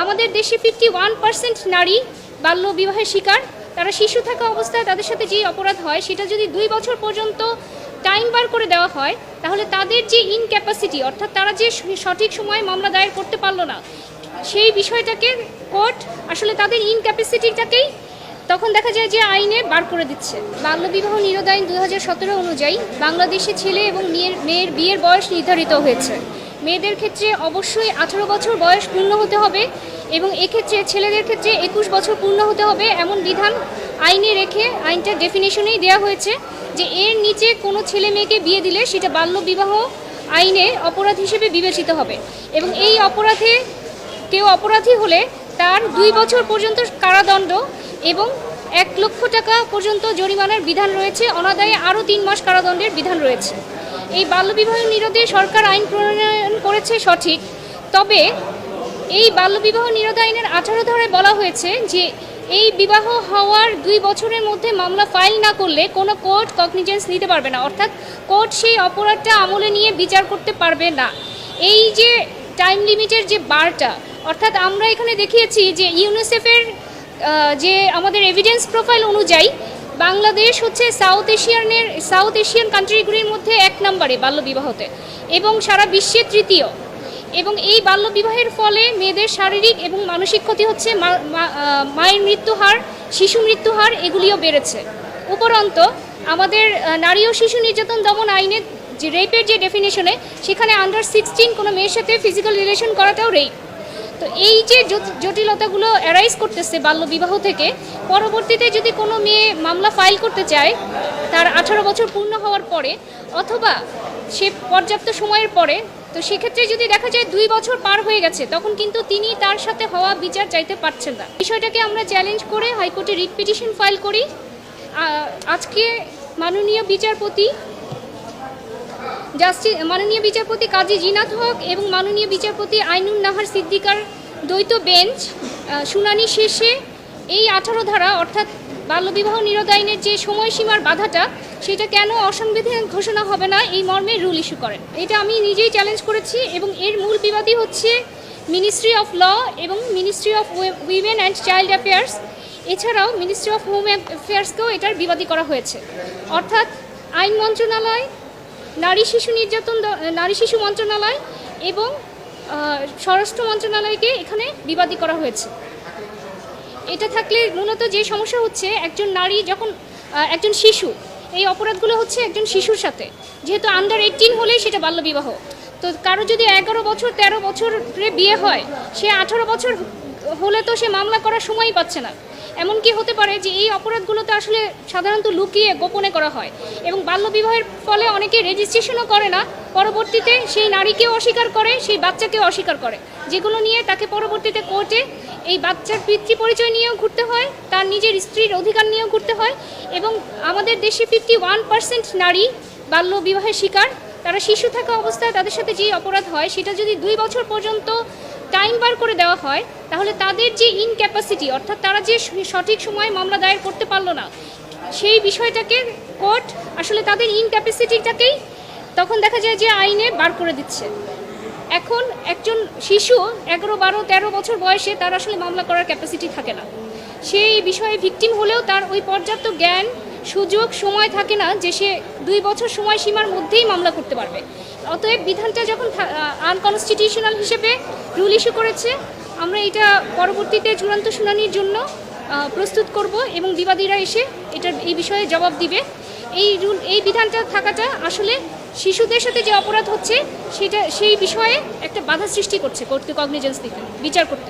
আমাদের দেশে 51% নারী বাল্য বিবাহের শিকার। তারা শিশু থাকা অবস্থায় তাদের সাথে যে অপরাধ হয় সেটা যদি 2 বছর পর্যন্ত টাইম বার করে দেওয়া হয়, তাহলে তাদের যে ইনক্যাপাসিটি, অর্থাৎ তারা যে সঠিক সময়ে মামলা দায়ের করতে পারলো না, সেই বিষয়টাকে কোর্ট আসলে তাদের ইনক্যাপাসিটিটাকেই তখন দেখা যায় যে আইনে বার করে দিচ্ছে। বাল্যবিবাহ নিরোধ আইন 2017 অনুযায়ী বাংলাদেশে ছেলে এবং মেয়ের বিয়ের বয়স নির্ধারিত হয়েছে। মেয়েদের ক্ষেত্রে অবশ্যই 18 বছর বয়স পূর্ণ হতে হবে এবং এক্ষেত্রে ছেলেদের ক্ষেত্রে 21 বছর পূর্ণ হতে হবে এমন বিধান আইনে রেখে আইনটার ডেফিনেশনেই দেওয়া হয়েছে যে এর নিচে কোনো ছেলে মেয়েকে বিয়ে দিলে সেটা বাল্যবিবাহ আইনে অপরাধ হিসেবে বিবেচিত হবে এবং এই অপরাধে কেউ অপরাধী হলে তার 2 বছর পর্যন্ত কারাদণ্ড এবং 1 লক্ষ টাকা পর্যন্ত জরিমানার বিধান রয়েছে। অনাদায়ে আরও 3 মাস কারাদণ্ডের বিধান রয়েছে। এই বাল্যবিবাহ নিরোধে সরকার আইন প্রণয়ন করেছে সঠিক, তবে এই বাল্যবিবাহ নিরোধ আইনের 18 ধারায় বলা হয়েছে যে এই বিবাহ হওয়ার 2 বছরের মধ্যে মামলা ফাইল না করলে কোনো কোর্ট কগনিজেন্স নিতে পারবে না, অর্থাৎ কোর্ট সেই অপরাধটা আমলে নিয়ে বিচার করতে পারবে না। এই যে টাইম লিমিটের যে বারটা, অর্থাৎ আমরা এখানে দেখিয়েছি যে ইউনিসেফের যে আমাদের এভিডেন্স প্রোফাইল অনুযায়ী বাংলাদেশ হচ্ছে সাউথ এশিয়ান কান্ট্রিগুলির মধ্যে 1 নম্বরে বাল্যবিবাহতে এবং সারা বিশ্বে 3য়। এবং এই বাল্যবিবাহের ফলে মেয়েদের শারীরিক এবং মানসিক ক্ষতি হচ্ছে, মায়ের মৃত্যুহার, শিশু মৃত্যুহার এগুলিও বেড়েছে। উপরন্ত আমাদের নারী ও শিশু নির্যাতন দমন আইনের যে রেপের যে ডেফিনেশনে, সেখানে আন্ডার 16 কোনো মেয়ের সাথে ফিজিক্যাল রিলেশন করাটাও রেপ। তো এই যে জটিলতাগুলো অ্যারাইজ করতেছে বাল্যবিবাহ থেকে, পরবর্তীতে যদি কোনো মেয়ে মামলা ফাইল করতে চায় তার 18 বছর পূর্ণ হওয়ার পরে অথবা সে পর্যাপ্ত সময়ের পরে, তো সেক্ষেত্রে যদি দেখা যায় 2 বছর পার হয়ে গেছে, তখন কিন্তু তিনি তার সাথে হওয়া বিচার চাইতে পারছেন না। বিষয়টাকে আমরা চ্যালেঞ্জ করে হাইকোর্টে রিট পিটিশন ফাইল করি। আজকে মাননীয় বিচারপতি কাজী জিনাত হক এবং মাননীয় বিচারপতি আইনুন নাহার সিদ্দিকার দ্বৈত বেঞ্চ শুনানি শেষে এই 18 ধারা অর্থাৎ বাল্যবিবাহ নিরোধ আইনের যে সময়সীমার বাধাটা, সেটা কেন অসাংবিধানিক ঘোষণা হবে না এই মর্মে রুল ইস্যু করেন। এটা আমি নিজেই চ্যালেঞ্জ করেছি এবং এর মূল বিবাদী হচ্ছে মিনিস্ট্রি অফ ল এবং ministry of women and child affairs. এছাড়াও মিনিস্ট্রি অফ হোম অ্যাফেয়ার্সকেও এটার বিবাদী করা হয়েছে, অর্থাৎ আইন মন্ত্রণালয়, নারী শিশু মন্ত্রণালয় এবং স্বরাষ্ট্র মন্ত্রণালয়কে এখানে বিবাদী করা হয়েছে। এটা থাকলে মূলত যে সমস্যা হচ্ছে, একজন নারী যখন একজন শিশু, এই অপরাধগুলো হচ্ছে একজন শিশুর সাথে, যেহেতু আন্ডার 18 হলে সেটা বাল্যবিবাহ। তো কারো যদি 11 বছর 13 বছরে বিয়ে হয়, সে 18 বছর হলে তো সে মামলা করার সময়ই পাচ্ছে না। এমনকি হতে পারে যে এই অপরাধগুলোতে আসলে সাধারণত লুকিয়ে গোপনে করা হয় এবং বাল্যবিবাহের ফলে অনেকে রেজিস্ট্রেশনও করে না, পরবর্তীতে সেই নারীকেও অস্বীকার করে, সেই বাচ্চাকেও অস্বীকার করে, যেগুলো নিয়ে তাকে পরবর্তীতে কোর্টে এই বাচ্চার পিতৃ পরিচয় নিয়েও ঘুরতে হয়, তার নিজের স্ত্রীর অধিকার নিয়েও ঘুরতে হয়। এবং আমাদের দেশে 51% নারী বাল্যবিবাহের শিকার। তারা শিশু থাকা অবস্থায় তাদের সাথে যে অপরাধ হয় সেটা যদি 2 বছর পর্যন্ত টাইম বার করে দেওয়া হয়, তাহলে তাদের যে ইনক্যাপাসিটি, অর্থাৎ তারা যে সঠিক সময়ে মামলা দায়ের করতে পারলো না, সেই বিষয়টাকে কোর্ট আসলে তাদের ইনক্যাপাসিটিটাকেই তখন দেখা যায় যে আইনে বার করে দিচ্ছে। এখন একজন শিশু 11, 12, 13 বছর বয়সে তার আসলে মামলা করার ক্যাপাসিটি থাকে না। সেই বিষয়ে ভিকটিম হলেও তার ওই পর্যাপ্ত জ্ঞান, সুযোগ, সময় থাকে না যে সে 2 বছর সময়সীমার মধ্যেই মামলা করতে পারবে। অতএব বিধানটা যখন আনকনস্টিটিউশনাল হিসেবে রুল ইস্যু করেছে, আমরা এটা পরবর্তীতে চূড়ান্ত শুনানির জন্য প্রস্তুত করব এবং বিবাদীরা এসে এই বিষয়ে জবাব দিবে। এই বিধানটা থাকাটা আসলে শিশুদের সাথে যে অপরাধ হচ্ছে সেই বিষয়ে একটা বাধা সৃষ্টি করছে কোর্টকে কগনিজেন্স দিতে, বিচার করতে।